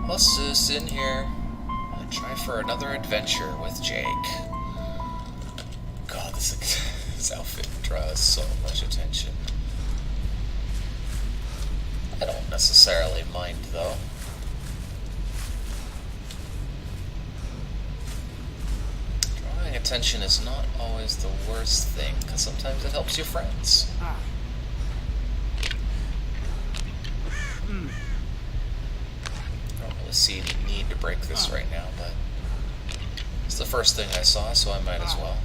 Let's just in here and try for another adventure with Jake. God, this outfit draws so much attention. I don't necessarily mind, though. Drawing attention is not always the worst thing, because sometimes it helps your friends. I don't really see any need to break this right now, but it's the first thing I saw, so I might as well.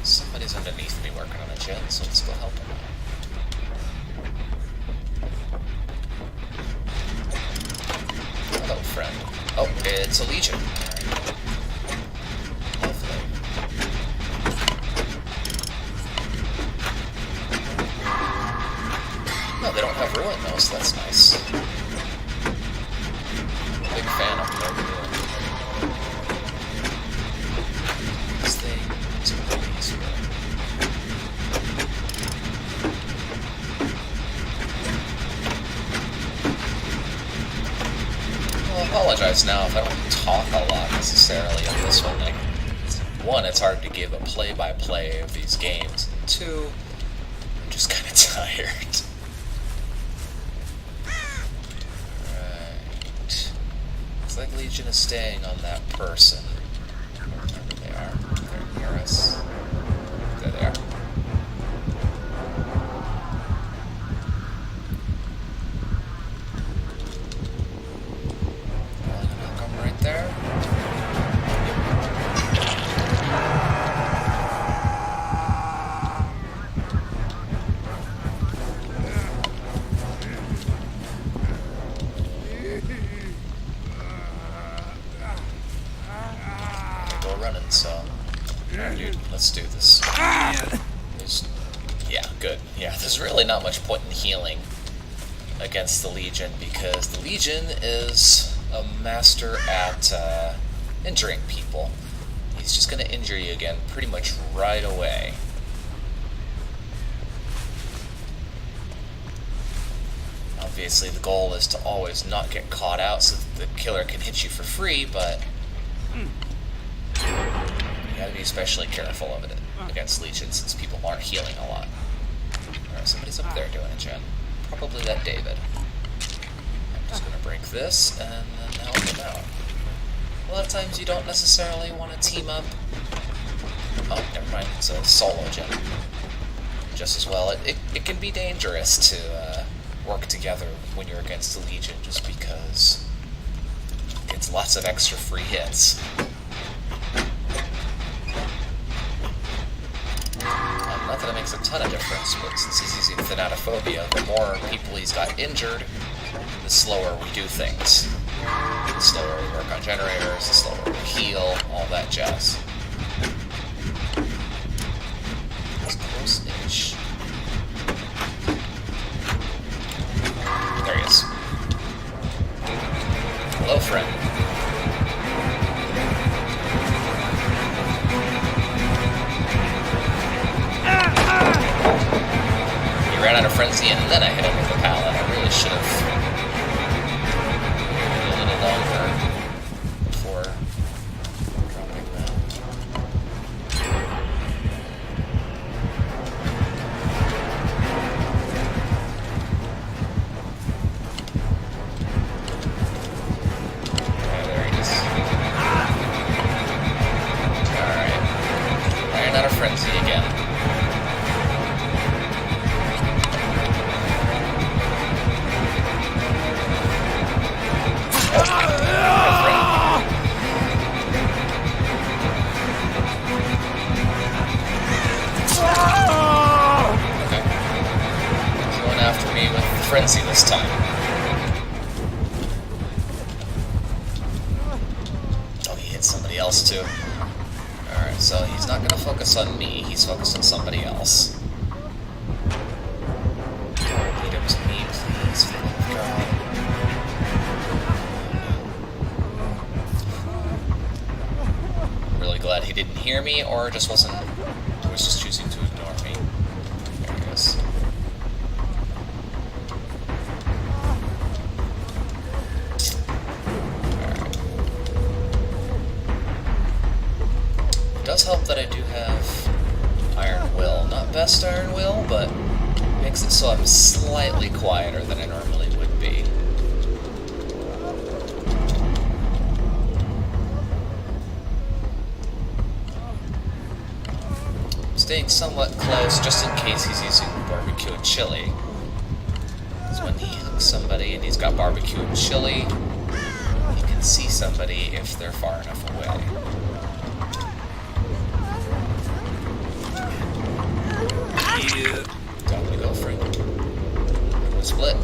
Somebody's underneath me working on a gen, so let's go help him out. Hello, friend. Oh, it's a Legion. Lovely. No, they don't have ruin though, so that's nice. Big fan of their ruin. This thing is really easy. I'll apologize now if I don't talk a lot necessarily on this one. Like, one, it's hard to give a play-by-play of these games. And two, I'm just kind of tired. Right. Looks like Legion is staying on that person. Wherever they are. They're near us. There they are. Right there. Go running, so. Alright, dude, let's do this. Yeah, good. Yeah, there's really not much point in healing against the Legion, because the Legion is a master at injuring people. He's just going to injure you again pretty much right away. Obviously the goal is to always not get caught out so that the killer can hit you for free, but you gotta be especially careful of it against Legion since people aren't healing a lot. Alright, somebody's up there doing a gen. Probably that David. I'm just gonna break this and then help him out. A lot of times you don't necessarily want to team up. Oh, never mind, it's a solo gen. Just as well. It can be dangerous to work together when you're against the Legion just because it gets lots of extra free hits. Not that it makes a ton of difference, but since he's using Thanatophobia, the more people he's got injured, the slower we do things. The slower we work on generators, the slower we heal, all that jazz. That's close-ish. There he is. Hello, friend. He ran out of frenzy and then I hit him with the pallet. I really should have waited a little longer before dropping that. Okay, there he is. Alright. Ran out of frenzy again. Frenzy this time. Oh, he hit somebody else too. Alright, so he's not gonna focus on me, he's focused on somebody else. Lead him to me, please, for the love of God. Really glad he didn't hear me, or just was just choosing to ignore me. There he is. will, but makes it so I'm slightly quieter than I normally would be. Staying somewhat close just in case he's using barbecue and chili. Because when he hooks somebody and he's got barbecue and chili, he can see somebody if they're far enough away. Yeah. Time to go, friend. I'm gonna split.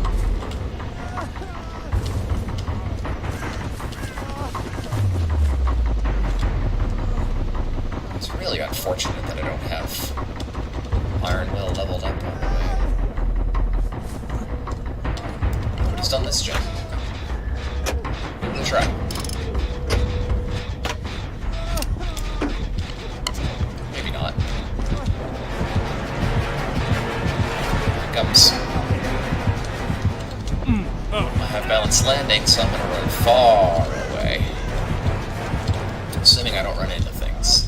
It's really unfortunate that I don't have Iron Will leveled up all the way. Nobody's done this jump. Give it a try. Maybe not. Here it comes. I have balanced landing, so I'm going to run far away. Assuming I don't run into things.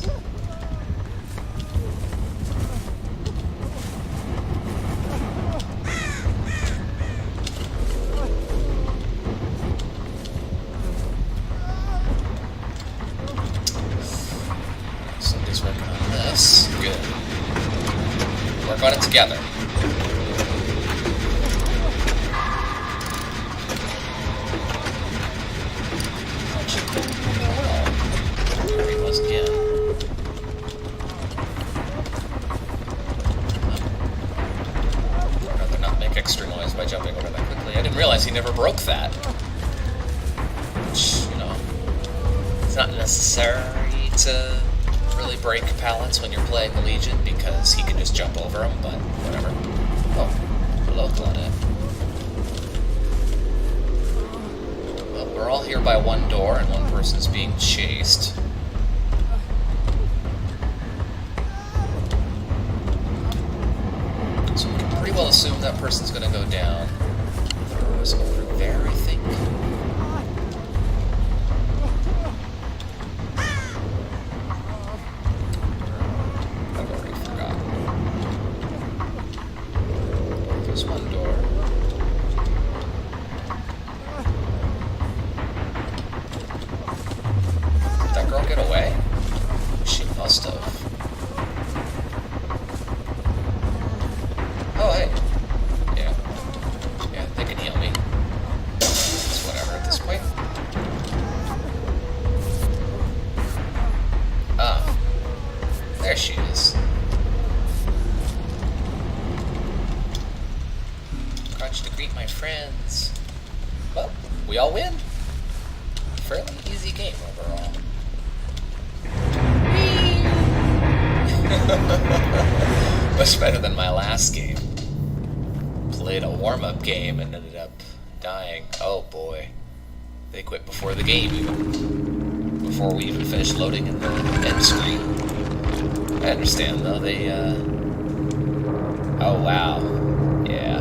Somebody's working on this. Good. Work on it together. There he was again. I'd rather not make extra noise by jumping over that quickly. I didn't realize he never broke that. Which, you know, it's not necessary to really break pallets when you're playing the Legion because he can just jump over them, but whatever. Oh, hello, Claudette. Well, we're all here by one door and one person's being chased. So we can pretty well assume that person's going to go down. The door was over there, I think. I've already forgotten. There's one door. Did that girl get away? She must have. Oh, hey. Yeah. Yeah, they can heal me. It's whatever at this point. Ah. There she is. Crouch to greet my friends. Well, we all win. Fairly easy game overall. Much better than my last game. Played a warm-up game and ended up dying. Oh boy. They quit before the game even. Before we even finished loading in the end screen. I understand though, they oh wow. Yeah.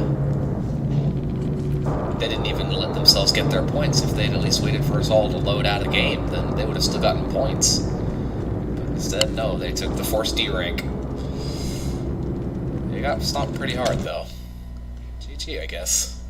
They didn't even let themselves get their points. If they'd at least waited for us all to load out a game, then they would have still gotten points. But instead, no, they took the forced D rank. They got stomped pretty hard though. GG, I guess.